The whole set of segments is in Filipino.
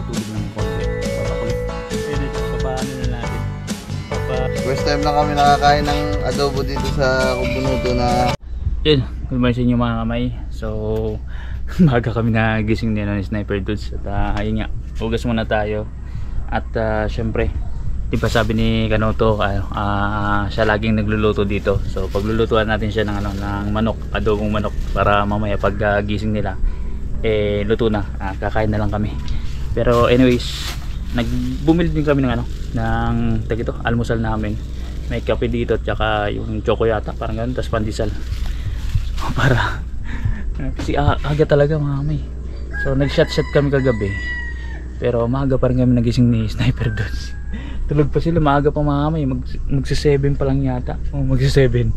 natulog ng konti. Papakulit. Pwede papaano na natin. First time lang kami nakakain ng adobo dito sa Kubunuto na. Yun, good morning sa inyo mga kamay. So maga kami nagising din ng Sniper Dudes. At ayun nga, hugas muna tayo. At syempre, di ba sabi ni Kanoto, siya laging nagluluto dito. So paglulutuan natin siya ng, ng manok, adobong manok, para mamaya pag gising nila luto na, kakain na lang kami. Pero anyways, bumili din kami ng ng almusal namin. May kape dito at saka yung choco yata, parang ganun, tapos pandesal. So para kasi aga talaga mga kamay. So nag-shot kami kagabi, pero maaga pa rin kami nagising ni Sniper Dudes. Tulog pa sila, maaga pa mga kamay, magsi-7 pa lang yata, magsi-7.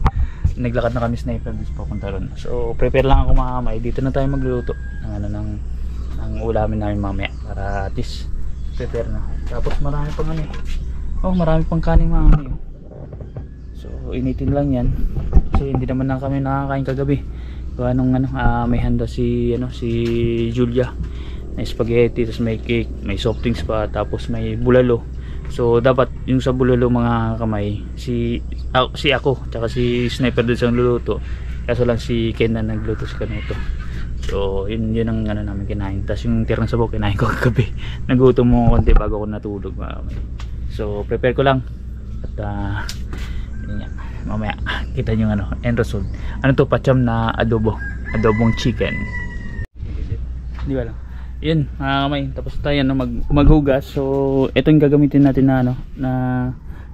Naglakad na kami Sniper Dudes papunta ron. So prepare lang ako mga kamay, dito na tayo magluluto ng ulamin namin mamaya, para at least prepare na. Tapos marami pang marami pang kanin mga kamay. So initin lang yan, kasi hindi naman na kami nakakain kagabi. Gawa nung may handa si Julia na spaghetti, tapos may cake, may soft drinks pa, tapos may bulalo. So dapat yung sa bulalo mga kamay, si ako tsaka si Sniper doon sa luluto, kaso lang si Ken na nagluto sa kanito. So yun ang namin kinain. Tapos yung tirang sabaw kinain ko kagabi. Nagutom mo konti bago ako natulog mga kamay. So prepare ko lang at yun nga, mamaya kita nyo end result. Ano to, pacham na adobong chicken. Di ba lang? Yun mga kamay, tapos tayo maghugas. So ito yung gagamitin natin na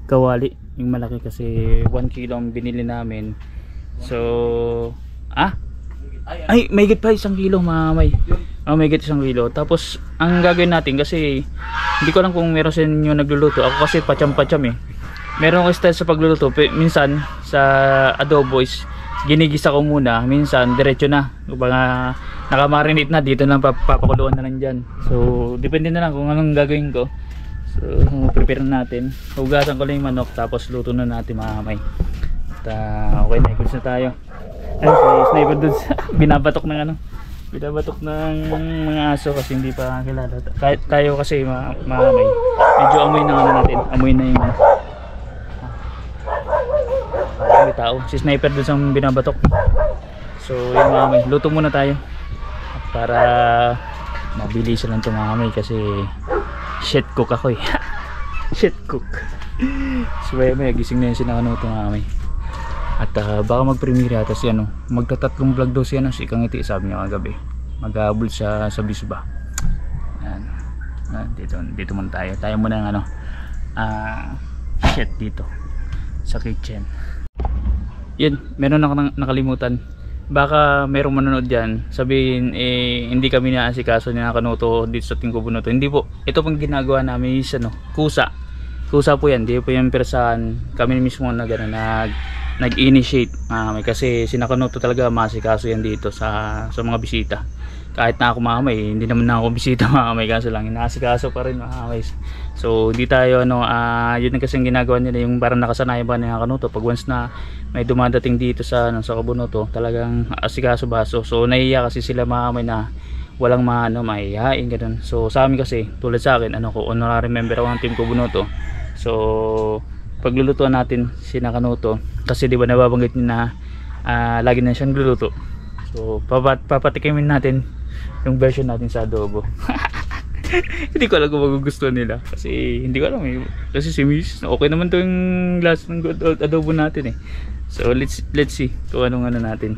kawali, yung malaki, kasi 1 kilo ang binili namin. So ay may higit pa 1 kilo mga kamay. May higit 1 kilo. Tapos ang gagawin natin, kasi hindi ko alam kung meron sa inyo nagluluto, ako kasi pacham meron ko style sa pagluluto. Minsan sa adobo is ginigisa ko muna, minsan diretso na, kumbaga nakamarinate na, dito lang papakuluan na lang dyan. So depende na lang kung anong gagawin ko. So prepare na natin, hugasan ko lang yung manok, tapos luto na natin mga kamay. At okay na, goods na tayo. Ay, si Sniper Dudes binabatok ng binabatok ng mga aso kasi hindi pa kilala. Kahit tayo kasi mga kamay, medyo amoy na natin, amoy na yung may tao. Si Sniper doon ang binabatok. So yung mga kamay, luto muna tayo para mabilis lang ito mga kamay, kasi shit cook ako shit cook. So may gising na yun si Nakanoto mga kamay. At baka mag-premiere ata si magtatatlong vlog daw si si Kangiti, sabi niya kagabi. Mag-aabol sa Bisba. Dito muna tayo. Tayo muna ng shit dito sa kitchen. Yun, meron ako nakalimutan. Baka merong manonood dyan, sabihin hindi kami naasikaso ni Nakanoto dito sa Kubunuto. Hindi po, ito pong ginagawa namin is kusa po yan, hindi po yung persahan. Kami mismo nag-initiate kasi si Nakanoto talaga masikaso yan dito sa mga bisita. Kahit na ako mamay, hindi naman na ako bisita mamay, kaso lang inaasikaso pa rin mamay. So hindi tayo yun kasi ang ginagawa nila, yung parang nakasanayan ba ni Nakanoto, pag once na may dumadating dito sa Kubunuto, talagang asikaso baso. So nahiya kasi sila mamay na walang mahihain ganun. So sa amin kasi, tulad sa akin, honorary member ako ng Team Kubunuto. So paglulutuan natin si Nakanoto, kasi di ba nababanggit niya na lagi na siyang gluluto. So papatikimin natin yung version natin sa adobo. Hindi ko alam kung magugustuhan nila, kasi hindi ko alam kasi si Miss okay naman to yung last ng adobo natin So let's see kung anong natin.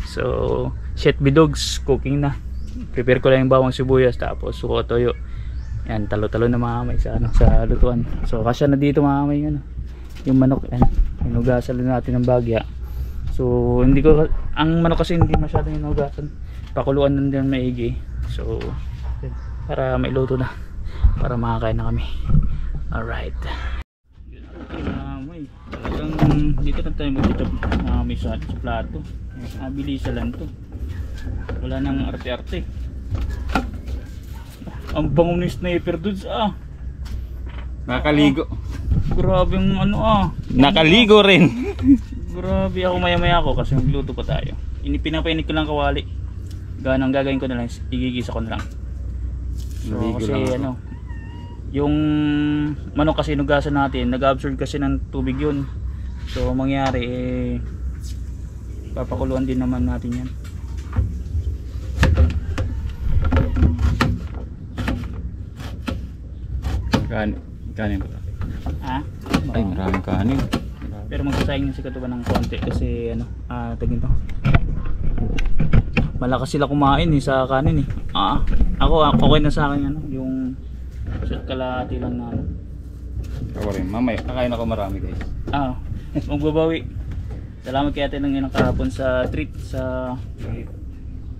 So shit bidogs cooking na. Prepare ko lang yung bawang sibuyas, tapos suko toyo. Yan, talo-talo na mga kamay sa lutuan. So kasya na dito mga kamay yung manok. Hinugasan natin ng bagya. So hindi ko, ang manok kasi hindi masyadong hinugasan, pakuluan lang din maigi. So para mailuto na, para makakain na kami. Alright, talagang dito na tayo mag-chop may sa plato. Abilisa lang to, wala nang arte-arte. Ang bango ni Sniper Dudes nakaligo. Grabe yung nakaligo rin. Grabe ako, maya-maya ako kasi magluto pa tayo. Pinapainit ko lang kawali. Ganang gagawin ko na lang, igigisa ko na lang. So Naligo kasi lang ako. ano, yung manok kasi nugasan natin, nag-absorb kasi ng tubig yun. So mangyari papakuluan din naman natin yan. Kanin ba? Ha? Ay, maraming kanin. Pero magsasayang yung si Katuban ng konti kasi ano, tagin to. Malakas sila kumain sa kanin Ako okay na sa akin ano, yung shot kalahati lang na ano. Ako rin. Mamaya, kakain ako marami guys. Magbabawi. Salamat kay ate ng ilang kahapon sa treat sa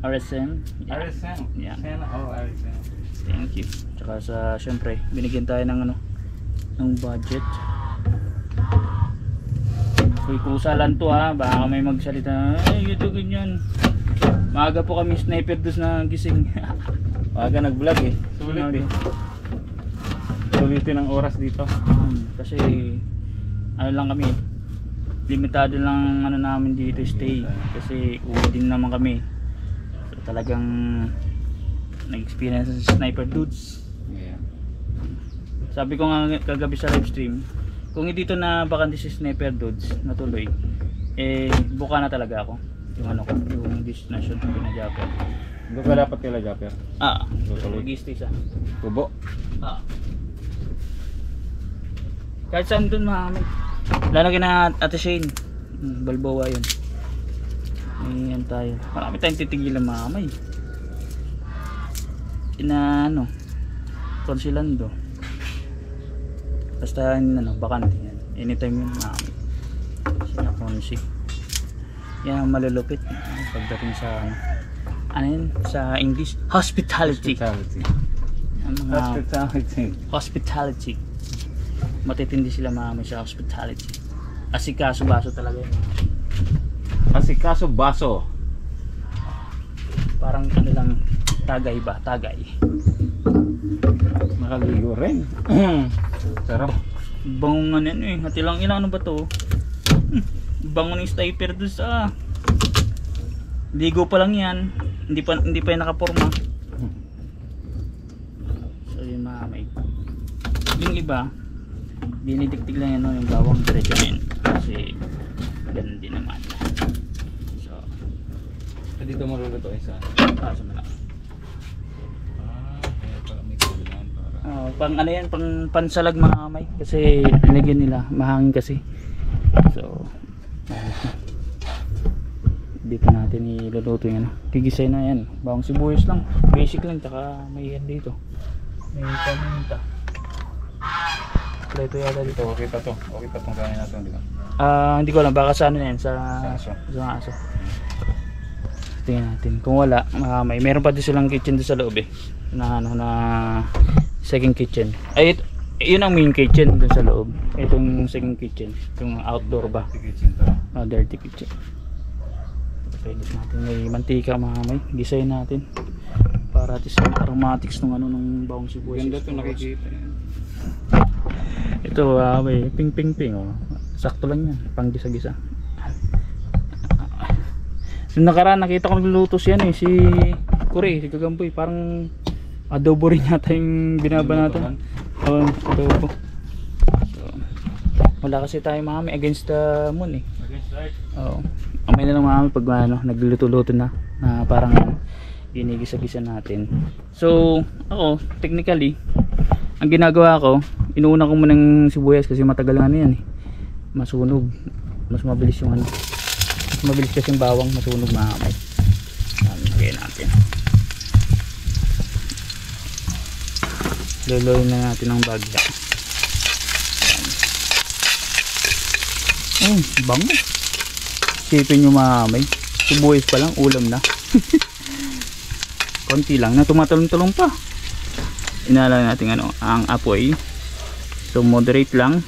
RSM. RSM? Yeah. Oh, RSM. Thank you. Tsaka sa syempre, binigyan tayo ng ano, ng budget. Uy, kusalan to baka may magsalita, ay ito ganyan. Maaga po kami sniper dos na gising. Maaga nag-vlog Sulit Sulitin ang oras dito. Kasi ano lang kami, limitado lang ano namin dito stay. Kasi uwi din naman kami. So talagang nag-experience sa sniper dudes. Yeah. Sabi ko nga kagabi sa live stream, kung hindi to na bakante si Sniper Dudes natuloy, buka na talaga ako. Yung ano ko, yung destination ng pinajapper. Doon ka dapat kila Japper. Tutuloy. Mag-stay sa. Tubo. Kahit saan dun mahamay. Lalo kina Ate Shane. Balboa yun. Ayan tayo. Marami tayong titigilan mahamay. Kina ano, Consilando. Basta ano, bakante yan. Anytime yun mahamay. Sina Consi. Yan ang malulupit pagdating sa ano yun, sa English, hospitality. Ang mga hospitality. Matitindi sila mahamay sa hospitality. Asikaso baso talaga yun. Asikaso baso. Parang ano lang, tagay ba? Tagay. Nakaligo rin. Sarap. Bango nga yan hati lang ilang ano ba to? Bango ng sniper doon sa ligo pa lang yan. Hindi pa yan nakaporma. So yun mahamay. Yung iba dinidiktig lang yan yung bawang diretso na yun. Kasi ganun din naman. So Dito mo lulutuin sa kaso na lang. kaya pala may kulang para. Pang ano yan, pang pansalag mahamay. Kasi nilagyan nila, mahangin kasi. So dito natin iluluto yung ano. Gigisay na yan. Bawang sibuyas lang. Basic lang. Tsaka may yan dito. May paminta. Ito yata dito. Okay pa to. Okay pa tong kanin natin, di ba? Hindi ko alam. Baka sa ano yan. Sa aso. aso. Tingnan natin. Kung wala, may meron pa din silang kitchen doon sa loob na ano na second kitchen. Ay, yun ang main kitchen doon sa loob. Itong second kitchen. Yung outdoor ba? Kitchen to. Dirty kitchen. Pwede natin may mantika mahamay. Gisay natin. Para at least aromatics ng ano ng bawang sibuyas. Ganda to nakikita yan. Ito may ping ping ping sakto lang yan pang gisa-gisa. Nung nakaraan nakita ko nagluluto siya si Kure, si Kagamboy, parang adobo rin yata yung binaba natin. Adobo. So, wala kasi tayo mami against the moon Against the earth. Amay na lang mami pag nagluluto-luto na parang ginigisa-gisa natin. So ako technically ang ginagawa ko, inuuna ko muna ng sibuyas kasi matagal nga na yan masunog, mas mabilis yung ano, mas mabilis kasi yung bawang masunog mahamay. Lagyan natin, luluin na natin ang bagya. Bango. Sipin nyo mahamay, sibuyas pa lang ulam na. Konti lang na tumatalong-talong pa. Inala natin ang apoy. So moderate lang.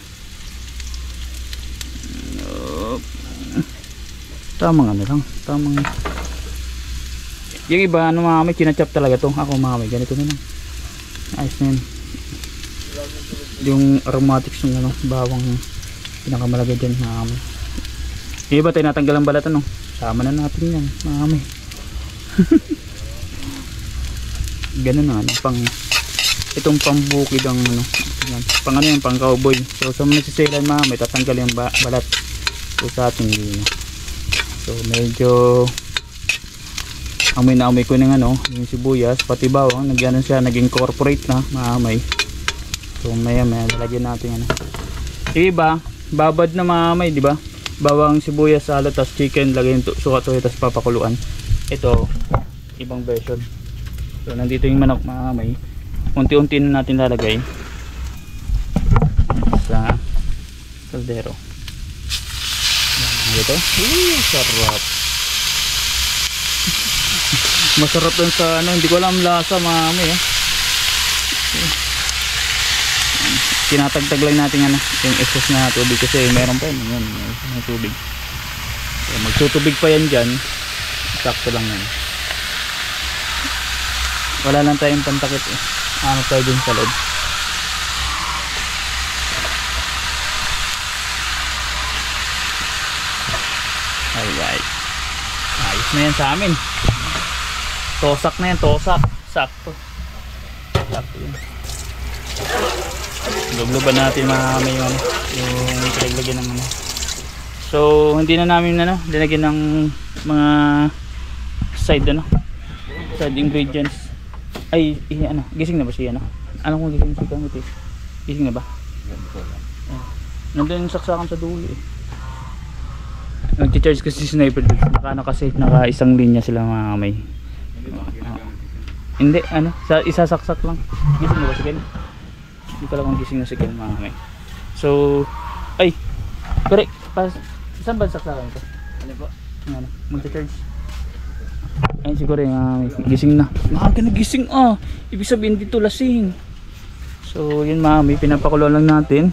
Tamang lang, tamang. Yung iba may kinachop talaga to. Ako ganito na lang. Ayos na yun. Yung aromatics ng bawang pinakamalagay dyan mahamay. Yung iba tayo natanggal ang balat sama na natin yan mahamay. Ganun pang itong pambukid ang ano, yan. Pang ano yan, pang cowboy. So sa mga sisilan may tatanggal yung balat. So sa ating hindi na. So medyo amoy na amoy ko ng ano, yung sibuyas, pati bawang, nagyanan siya, naging corporate na mamay. So maya lalagyan natin ano. Iba, babad na mamay, di ba? Bawang, sibuyas, salad, tas chicken, lagyan suka toyo, tas papakuluan. Ito, ibang version. So nandito yung manok mamay. Unti-unti na natin lalagay sa kaldero. Ito, sarap. Masarap dun sa ano, hindi ko alam lasa mamay tinatagtag lang natin ano, yung excess na tubig kasi meron pa yun, may tubig. So, magtutubig pa yan dyan, sakto lang yan. Wala lang tayong pantakip ano tayo dun sa loob. Alright, ayos na yan sa amin. Tosak na yan, tosak. Sakto. Sakto yun. Lugluban natin may yung pinaglagyan ng ano. So hindi na namin ano, linagyan ng mga side ingredients. Ay ano, gising na ba siya ano? Ano kung gising si Kamit eh? Gising na ba? Nandun yung saksakan sa dulo eh. Nag-charge kasi si Sniper dito. Naka isang linya sila may. Hindi ano, sa isasaksak lang. Gising na ba si Ken? Hindi ko lang gising na si Ken mamay. So ay correct, saan ba saksakan ito? Ano po? Ano, magcha-charge. Ayun siguro yung gising na. Maaga na gising ibig sabihin dito lasing. So yun mamay, pinapakulo lang natin.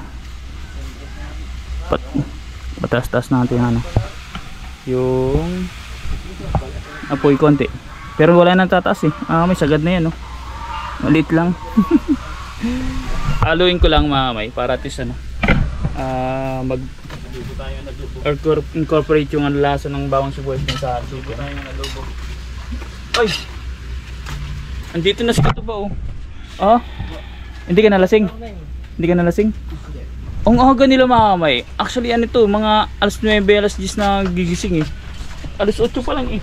Pataas-taas natin ano, yung apoy konti. Pero wala nang tataas eh. May sagad na yan maliit lang. Haluin ko lang mamay para at least ano, incorporate yung lasa ng bawang sibuyas sa chicken. Ay! Andito na si Katuba hindi ka nalasing? Hindi ka nalasing? Ang aga nila mamay. Actually ano to, mga alas 9, alas 10 na gigising eh. Alas 8 pa lang eh.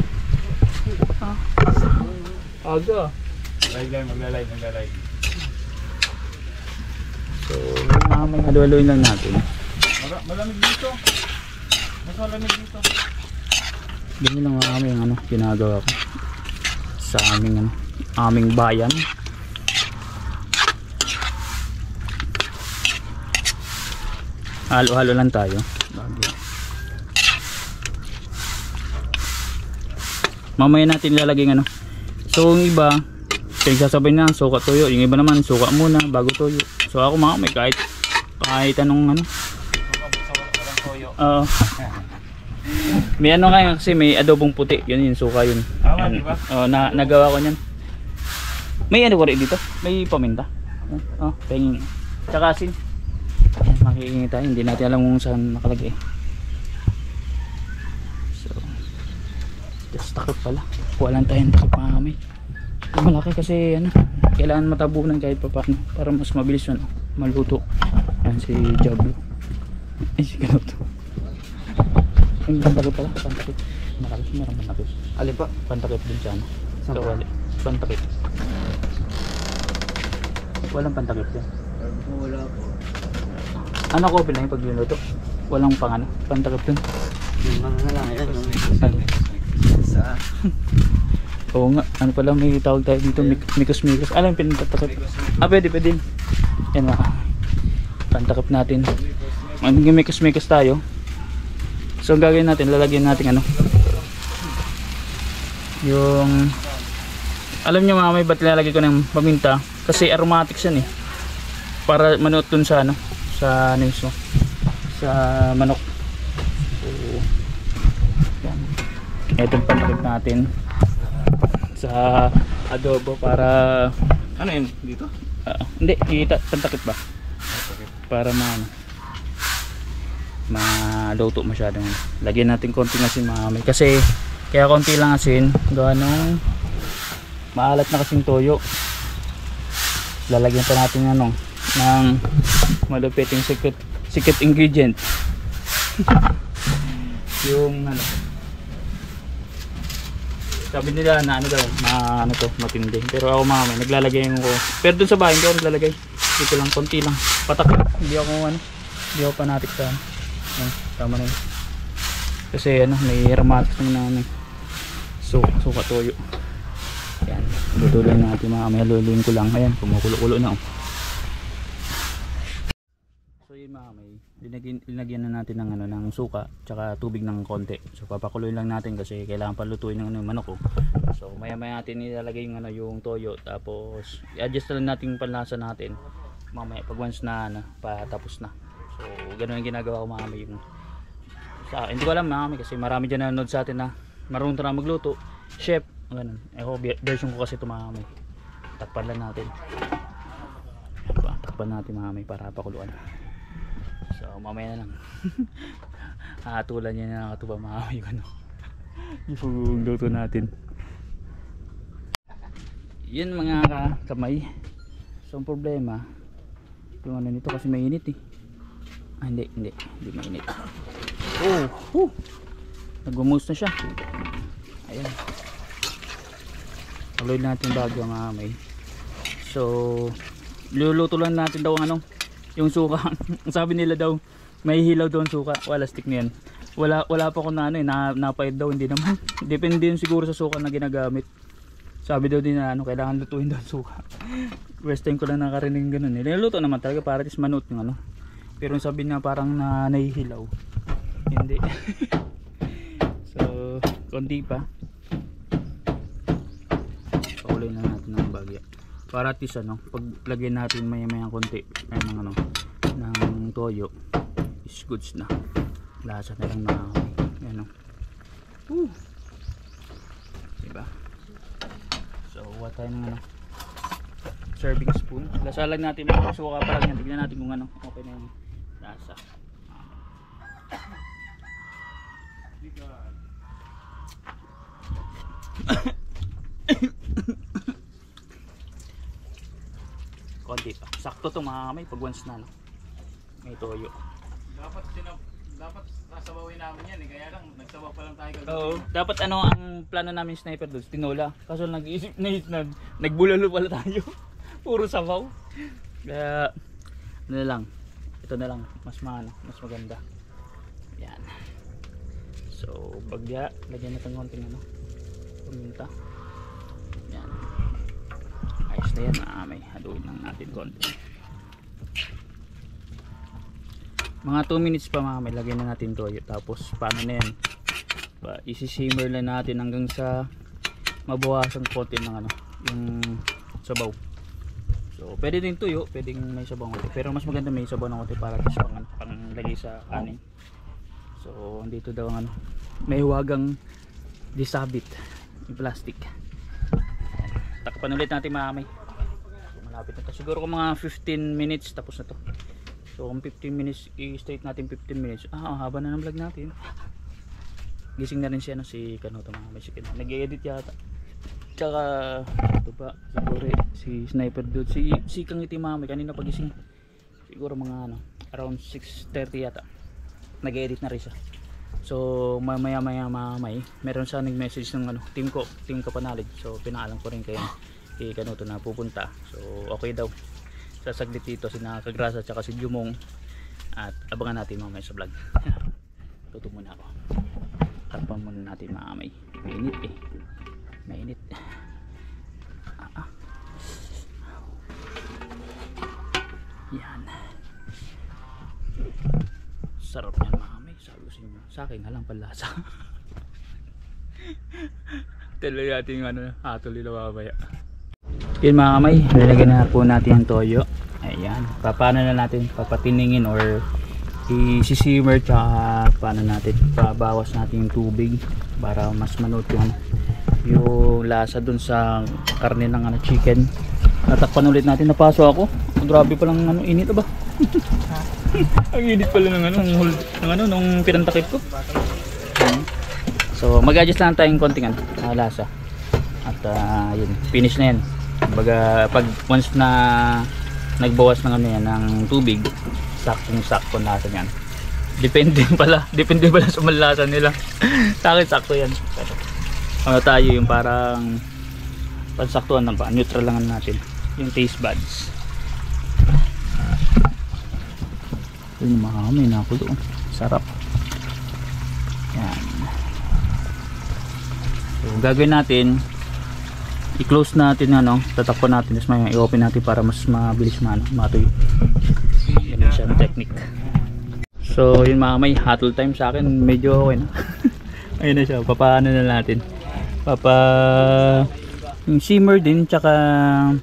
Aga. Magla-live. So, mamay halu-haluin lang natin. Malamig dito. Mas malamig dito. Ganyan lang mamay ang ano, ginagawa ko sa aming ano, aming bayan. Halo-halo lang tayo. Mamaya natin ilalagay ano. So yung iba pinagsasabay na suka toyo, yung iba naman suka muna bago toyo. So ako mamay kahit anong ano. May ano nga kasi may adobong puti, yun yung suka yun. Diba? Nagawa ko niyan. May ano ko rin dito, may paminta. Penging. Tsaka asin. Makikingi tayo, hindi natin alam kung saan nakalagay. So just takip pala, kuha lang tayong takip mamay. Malaki kasi ano, kailangan matabunan kahit pa paano para mas mabilis yun maluto. Yan si Jablo. Ay si Kanoto. Yung pantakip pala, pantakip. Meron pantakip. Alin pa? Pantakip din siya so wala, pantakip. Walang pantakip yan. Wala po. Ano ko pinay pag niluto? Walang pang ano, pantakip dun. Yung mga na lang yan. Sa Oo nga, ano pala may tawag tayo dito, mikos-mikos. Alam yung pinagtatakip. Pwede. Yan mga pantakip natin. Magiging mikos-mikos tayo. So ang gagawin natin, lalagyan natin ano, yung alam nyo mga may ba't lalagay ko ng paminta kasi aromatics yan eh, para manot dun sa ano, sa mismo sa manok. So yan, itong pantakip natin sa adobo para Ano yun? Dito? hindi, pantakip ba? Para maluto masyadong. Lagyan natin konting asin mga may, kasi kaya konti lang asin gawa nung maalat na kasing toyo. lalagyan pa natin ng malupiting secret ingredient. Yung sabi nila na daw, matindi. Pero ako mamaya naglalagay ko. Pero dun sa bahay hindi ako naglalagay. Dito lang, konti lang. Patak. Hindi ako panatik sa tama na yun. Kasi may aromatic na suka toyo. Yan. Lutuloy natin mamaya, luluin ko lang. Ayan, kumukulo-kulo na. So yun mamaya, linagyan na natin ng suka tsaka tubig ng konti. So papakuloy lang natin kasi kailangan pa lutuin ng manok ko. So maya-maya natin ilalagay yung toyo, tapos i-adjust lang natin yung panlasa natin mamaya pag once na patapos na. So ganoon yung ginagawa ko mamaya. Hindi ko alam mamaya kasi marami dyan nanonood sa atin na marunong na magluto, chef, ganun. Version ko kasi ito mamaya. Takpan lang natin. Takpan natin mamaya para pakuluan. So mamaya na lang. Hatulan niya na nakatuba mamaya yung luto natin. Yun mga kamay. So ang problema yung nito kasi mainit hindi mainit. Nag-gumos na siya. Ayan, tuloy natin bago ang amay. So luluto lang natin daw yung suka. Sabi nila daw may hilaw daw ang suka. Wala, stick na yan. Wala pa ko napayad daw, hindi naman. Depende yun siguro sa suka na ginagamit. Sabi daw din na kailangan lutuin daw ang suka. First time ko lang nakarinig ganun. Niluto naman talaga para tis manot yung pero sabi na parang nahihilaw. Hindi. So konti pa. Pakulay na natin ng bagya para at least pag lagyan natin maya konti ng toyo is goods na. Lasa na lang yan diba? So kuha tayo ng serving spoon. Lasalag natin mga suka pa lang yan. Tignan natin kung okay na yung lasa. Konti pa. Sakto to mga kamay pag once na may toyo. Dapat nasabawin namin yan kaya lang nagsabaw pa lang tayo kagabi. Oo. Dapat ang plano namin sniper doon, tinola. Kaso nag-iisip nagbulalo pala tayo. Puro sabaw. Kaya lang. Ito na lang mas maganda. Yan. So bagya, lagyan natin konting paminta. Yan. Ayos na yan, may haluin lang natin konti. Mga 2 minutes pa may lagyan na natin toyo. Tapos paano na yan, isi-simmer lang natin hanggang sa mabawasan konti ng yung sabaw. So pwede din tuyo, pwedeng may sabaw konti, pero mas maganda may sabaw ng konti para pang lagay sa kanin. So dito daw may huwagang disabit yung plastic. Takpan ulit natin mamay. So malapit na to, siguro kung mga 15 minutes tapos na to. So kung 15 minutes, i-straight natin 15 minutes. Haba na ng vlog natin. Gising na rin siya si Kanoto mamay. Nag-edit yata. Tsaka ito pa siguro si Sniper Dude, si Kang Iti mamay kanina pagising. Siguro mga around 6:30 yata. Nag-edit na rin siya. So maya mamay meron siya nag-message ng team ko panalig. So pinaalam ko rin kay Kanoto na pupunta. So okay daw. Sasaglit dito si Nakagrasa at si Jumong. At abangan natin mamaya sa vlog. Tuto muna ako. Takpan muna natin mamay. Mainit mainit. Yan. Sarap yan mamay. Sabi ko sa inyo, sa akin halang palasa. Tuloy natin yung tuloy na babaya. Yun mga kamay, lalagyan na po natin ang toyo. Ayan, paano na natin papatiningin or i-simmer, tsaka paano natin pabawas natin yung tubig para mas manot yung lasa dun sa karne ng chicken. Natakpan ulit natin, napaso ako. Grabe palang init ba? Ang init pala nung pinantakip ko. So mag-adjust lang tayong konting lasa. At yun, finish na yan. Baga pag once na nagbawas ng ano yan ng tubig, saktong-sakto na yan. Depende pala sa malasa nila. Sa akin sakto yan. Pero ano tayo yung parang pansaktuan lang pa, neutral lang natin yung taste buds. Yun yung makamay na ako doon. Sarap. Yan. So gagawin natin, i-close natin ano, tatakpan natin, tapos may i-open natin para mas mabilis matuyo. Yan yung siyang technique. So yun mga may hottle time sa akin, medyo okay na. Ayun na siya, papaano na natin, yung simmer din, tsaka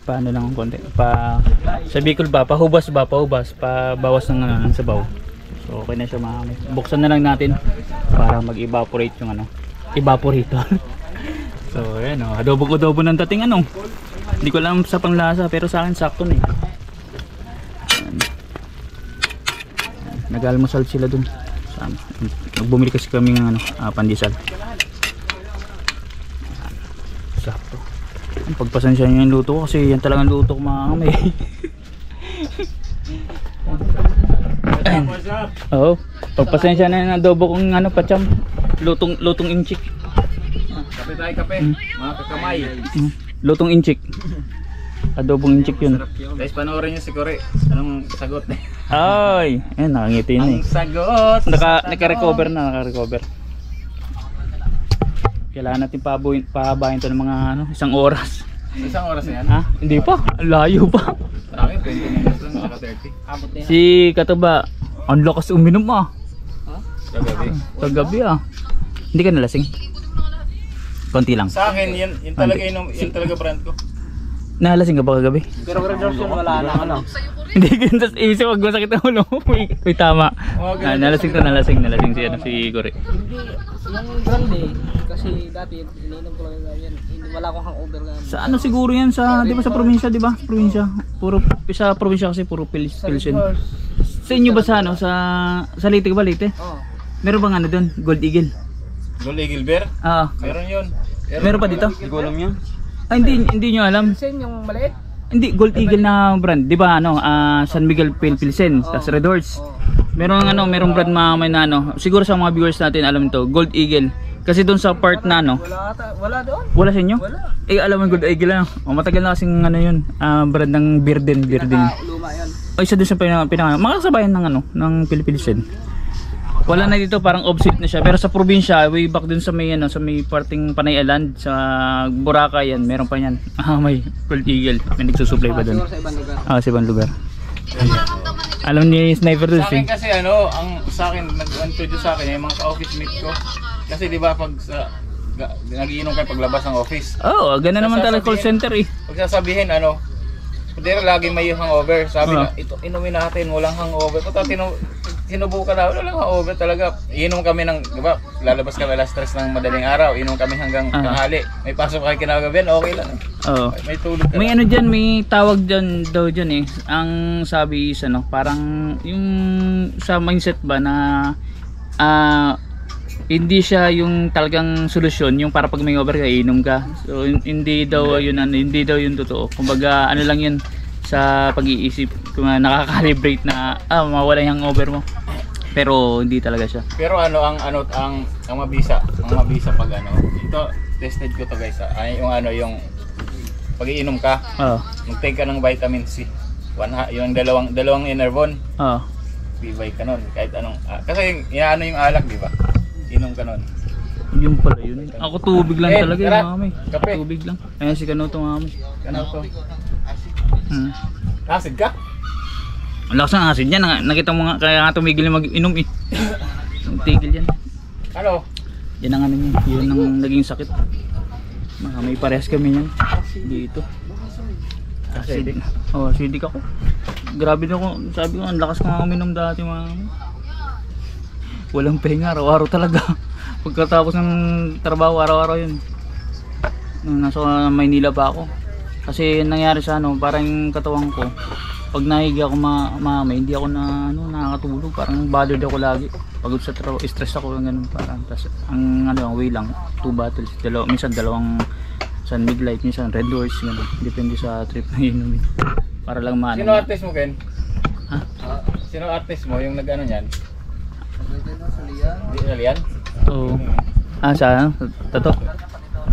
paano lang ang konti, sa Bicol ba, pahubas, pabawas ng sabaw. So okay na siya mga may. Buksan na lang natin para mag-evaporate yung ano, evaporator. So ayan o, adobo ng dating ano. Hindi ko alam sa panglasa pero sa akin sakto na eh. Nag-almusal sila dun. Nagbumili kasi kami ng ano, pandesal. Sakto. Pagpasensya niyo yung luto ko kasi yan talagang luto ko mga kamay. Oo. Pagpasensya na yung adobo kong ano, pacham. Lutong inchik. Kape tayo, kape. Mga kakamay. Lutong inchik. Adobong inchik yun. Guys, panoorin nyo si Kore. Anong sagot? Ay, nakangiti na eh. Ang sagot! Naka-recover na, naka-recover. Kailangan natin pahabahin to ng mga ano, isang oras. Isang oras na yan? Ha? Hindi pa, layo pa. Sa akin, 20 minutes lang, saka 30. Abot na yan. Si Katuba, ang lakas uminom ah. Kagabi. Kagabi ah. Hindi ka nalasing? Konti lang. Sa akin, yun talaga yun talaga brand ko. Nalasing ka ba kagabi? Pero graduation wala na ano. Hindi ganun, isip wag masakit ang ulo. Uy, tama. Nalasing si ano, si Kore. Hindi, yung brand eh. Kasi dati, ininom ko lang yan. Wala akong hangover na. Sa ano siguro yan sa, di ba sa probinsya, di ba? Probinsya. Sa probinsya kasi puro Pilsen. Sa inyo ba sa ano, sa Leyte ba, Leyte? Oo. Meron bang ano doon? Gold Eagle? Gold Eagle Beer? Ah. Meron yun. Meron pa dito? Hindi ko alam yun. Ay, hindi nyo alam. Pilsen yung maliit? Hindi, Gold Eagle na brand. Di ba ano, San Miguel Pilsen, tas Red Horse. Merong brand mamay na ano. Siguro sa mga viewers natin alam to, Gold Eagle. Kasi doon sa part na ano. Wala doon. Wala sa inyo? Wala. Eh, alam mo Gold Eagle lang. Matagal na kasing ano yun, brand ng beer din. Luma yan. O isa doon sa makakasabayan ng ano, ng Pilsen. Wala na dito, parang obsolete na siya. Pero sa probinsya, way back dun sa may ano, sa may parting Panay Island, sa Boracay yan, meron pa yan. May Gold Eagle. May nagsusupply pa dun. Siguro sa ibang lugar. Sa ibang lugar. Alam ni Sniper dun Sa akin kasi ano, sa akin nag-introduce sa akin yung mga ka-office mate ko. Kasi di ba pag nag-iinom kayo paglabas ng office. Oo, ganun naman talaga call center eh. Pag sasabihin ano, pero lagi may hangover. Sabi na, ito inumin natin, walang hangover. Puta, sinubukan na, walang hangover talaga. Iinom kami ng, di ba, lalabas kami alas 3 ng madaling araw. Iinom kami hanggang tanghali. May pasok kayo kinagabihan, okay lang. Oo. May tulog ka. May ano dyan, may tawag dyan daw dyan eh. Ang sabi is ano, parang yung sa mindset ba na hindi siya yung talagang solusyon, yung para pag may over ka, iinom ka. So hindi daw yun ano, hindi daw yun totoo. Kumbaga ano lang yun sa pag-iisip, kung nakaka-calibrate na mawala yung over mo. Pero hindi talaga siya. Pero ang mabisa pag ano, ito tested ko to guys. Ay yung ano yung pag-iinom ka, mag-take ka ng vitamin C. Yung dalawang Enervon. Bibay ka nun kahit anong kasi inaano yung alak, di ba? Inom ka nun. Yung pala yun. Ako tubig lang talaga tara, yung mami. kape. Tubig lang. Ayan si Kanoto mami. Kanoto. Acid ka? Ang lakas ng acid yan. Nakita mo nga, kaya nga tumigil yung mag-inom eh. Tigil yan. Ano? Yan ang ano niya. Yun ang naging sakit. May parehas kami yan. Dito. Acidic. Acidic ako. Grabe na ako. Sabi ko, ang lakas ko nga uminom dati mami. Walang pahinga, araw-araw talaga. Pagkatapos ng trabaho, araw-araw yun. Nung nasa Maynila pa ako. Kasi nangyari sa ano, parang katawan ko, pag nahiga ako mamay, hindi ako nakakatulog. Parang bothered ako lagi. Pagod sa trabaho, stress ako, ganun parang. Tas ang way lang, 2 bottles, minsan dalawang San Mig Light, minsan Red Horse, gano'n. Depende sa trip na inumin. Para lang maano. Sino artist mo, Ken? Ha? Sino artist mo yung nag-ano niyan? Salian. Di Lian? Oo. Sa ano? Tato.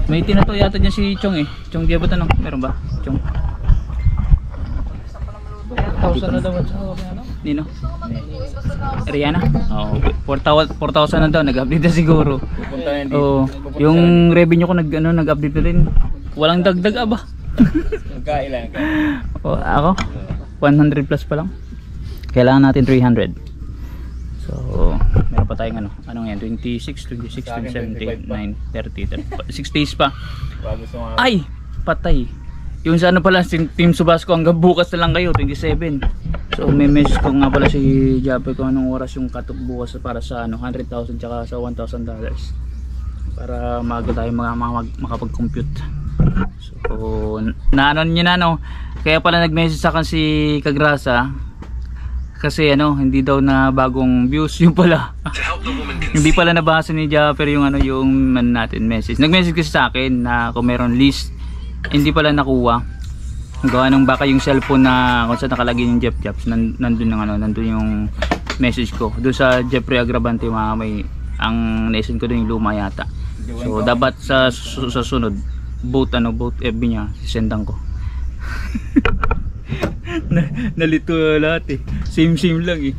May tinato yata dyan si Chong eh. Chong, di ba tanong? Meron ba? Chong? 1,000 na daw at sa ano? Nino? Rihanna? Oo. 4,000 na daw. Nag-update na siguro. Pupunta na hindi. Oo. Yung revenue ko nag-update na rin. Walang dagdag aba. Magkailan ka? O, ako? 100 plus pa lang. Kailangan natin 300. So, meron pa tayong ano? Anong yan? 26, 27, 28, 9, 30, 6 days pa. Bago sa mga... Ay! Patay. Yung sa ano pala, Team Subasco hanggang bukas na lang kayo, 27. So may message ko nga pala si Japper kung anong oras yung cut-off bukas para sa ano, 100,000 tsaka sa $1,000. Para maaga tayo makapag-compute. So, naano niya na no. Kaya pala nag-message sa akin si Kagrasa. Kasi ano, hindi daw na bagong views yung pala. Hindi pala nabasa ni Japper yung ano, yung natin message. Nag-message kasi sa akin na kung meron list, hindi pala nakuha. Gawa ng baka yung cellphone na kung saan nakalagay yung Jeff Jobs, nandun yung ano, nandun yung message ko. Doon sa Jeffrey Agravante may ang naisin ko doon yung luma yata. So dapat sa sunod both FB niya sisendan ko. Nalito lahat eh. Same lang eh.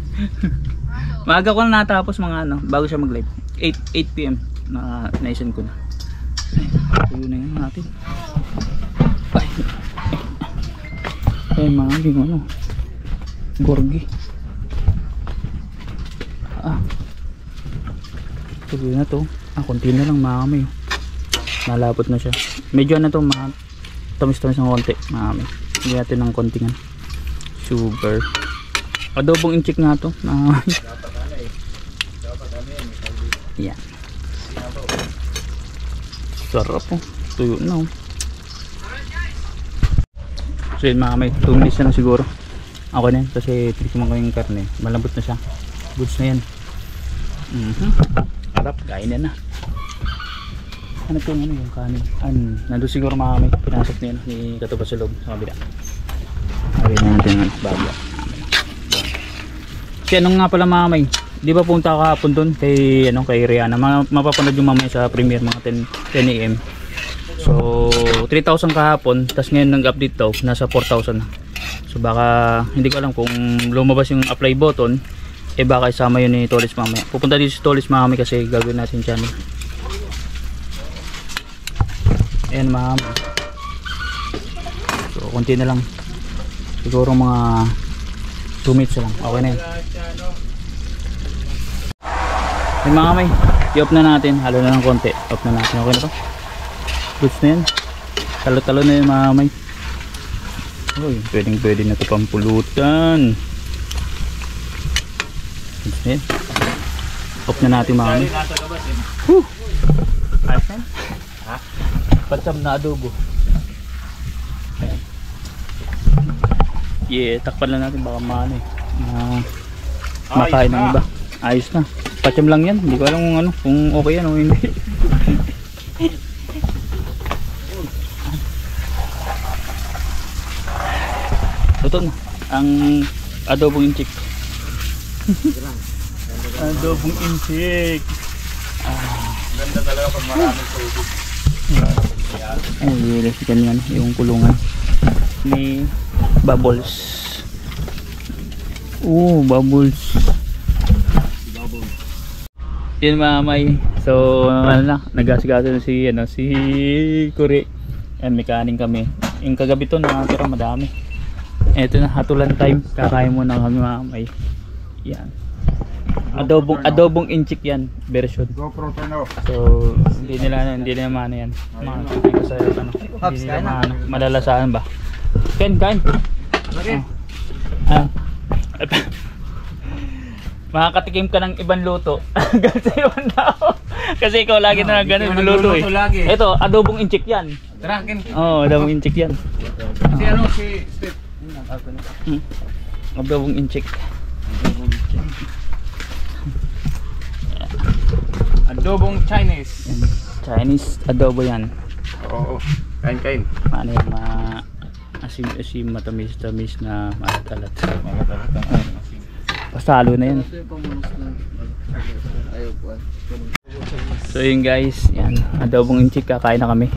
Maaga ko na natapos mga ano bago siya mag-live. 8 PM na naisin ko na. Tuyo na yan natin. Ay mga yung ano gorgi. Tuloy na to. Konti na lang mga kamay. Nalapot na siya. Medyo na to tamis-tamis ng konti mga kamay. Hindi natin ng konting sugar. Adobong inchik nga to. Yan. Sarap po. Tuyo na oh. So yun mga kamay, 2 minutes na lang siguro. Ako na yun kasi tinikman ko yung karne. Malambot na siya. Goods na yan. Harap, kainin na. Ano po yung ano yung kanin? Nandun siguro mga kamay. Pinasok na yun ni Katuba sa loob sa kabila. Sabi na natin ang bago. Kasi anong nga pala mga kamay, di ba punta kahapon doon kay, kay Rihanna? Mapapanood yung mamaya sa premiere mga 10 AM. So 3,000 kahapon, tas ngayon nag-update daw, nasa 4,000 na. So baka, hindi ko alam kung lumabas yung apply button, baka isama yun ni Tolis mamaya. Pupunta dito si Tolis mamaya kasi gagawin natin channel. Ayan mamaya. So konti na lang. Siguro mga 2 minutes lang, okay na yun. Yung mga kamay, i-off na natin, halo na ng konti. Off na natin, okay na to. Goods na yan. Talo-talo na yung mga kamay. Uy, pwede na ito pampulutan. Goods na yan. Off na natin mga kamay. Ayos na? Ha? Patsam na adobo. Yeah, takpan lang natin baka maano makain ng iba. Ayos na. Patsam lang yan. Hindi ko alam kung kung okay yan o hindi. Ito na ang adobong inchik. Adobong inchik. Ganda talaga pag maraming tubig. Ay, ilasikan yan yung kulungan. May bubbles. Bubbles. Yun mga may. So nagasigaso na si Kuri. Yan, may kanin kami. Yung kagabi to nakatira madami. Eto na, hatulan time. Kakain muna kami mga may. Yan. Adobong inchik yan version. GoPro turn off. So hindi nila maano yan. Kasi hindi nila maano. Malalasaan ba? Ken, kain. Makakatikim ka ng ibang luto. Kasi ikaw lagi na ganun luluto eh. Ito, adobong inchik yan. Tara, Ken. Adobong inchik yan. Si Steve. Adobong inchik. Adobong Chinese. Chinese adobo yan. Oo. Kain. Ano yung asim matamis-tamis na malat-alat. Malat-alat ang asim. Pasalo na yan. Ito yung pamunos ng ayaw po. So yun guys, yan. Adobong inchik, kakain na kami.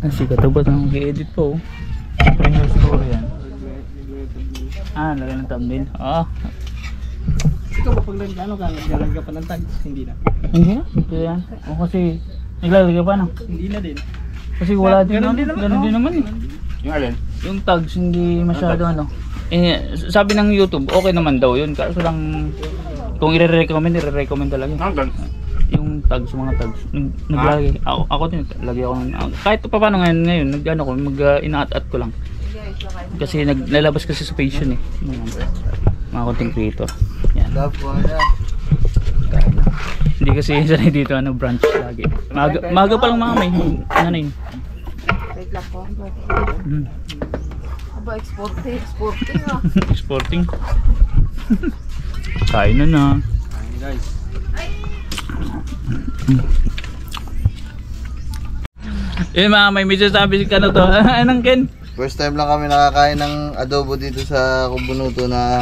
Ang sikat to ba? Ang i-edit po. Premier story yan. Lagyan ng thumbnail. Ikaw ba pag nag-ano ka, naglalagay ka pa ng tags? Hindi na. Hindi na. Ito yan. O kasi, naglalagay pa na. Hindi na din. Kasi wala din Ganun naman. din naman, Ganun din naman eh. Yung alin? Yung tags hindi masyado ano. Sabi ng YouTube, okay naman daw yun. Kaso lang, kung i-recommend talaga. Hanggang. Yung tags, mga tags. Naglalagay. Ako din, lagay ako ng, kahit pa paano ngayon, nag-ano ko, ina-at-at ko lang. Kasi naglalabas kasi sa page yun eh. Mga content creator. Yan. Love po na. Hindi kasi sanay dito branch lagi. Maga pa lang mga may ano yun. Wait lang po. Hmm. Aba, exporting ah. Exporting. Kain na. Guys. Mga may medyo sabi ka na to. Anong Ken? First time lang kami nakakain ng adobo dito sa Kubunuto na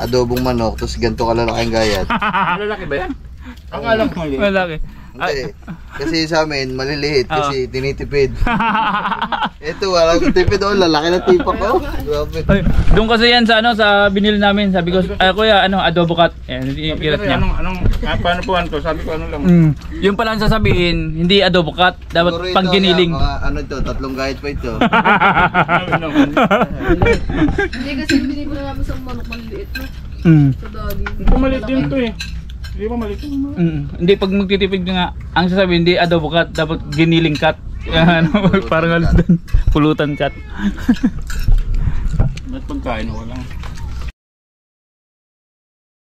adobong manok, tapos ganito kalalaking gayat. Malalaki ba yan? Ang alam ko mali. Malaki. Hindi. Kasi sa amin, maliliit kasi tinitipid. Ito, walang tipid. Lalaki na tipak ko. Grabe. Ay, doon kasi yan sa sa binili namin. Sabi ko, kuya, adobo cut. Ayan, yung Sabi kirat kasi, niya. paano po to? Sabi ko ano lang. Yung pala ang sasabihin, hindi adobo cut, dapat Siguro ito, pang giniling. Mga, ano ito, 3 gayat pa ito. Hindi kasi binibili namin sa manok maliliit na. Sa dali. Ito maliit din to eh. Hindi ba maliit? Hindi, pag magtitipid nga, ang sasabihin, hindi adobo cut, dapat giniling cut. Parang halos doon, pulutan cut. Ba't pagkain? Walang.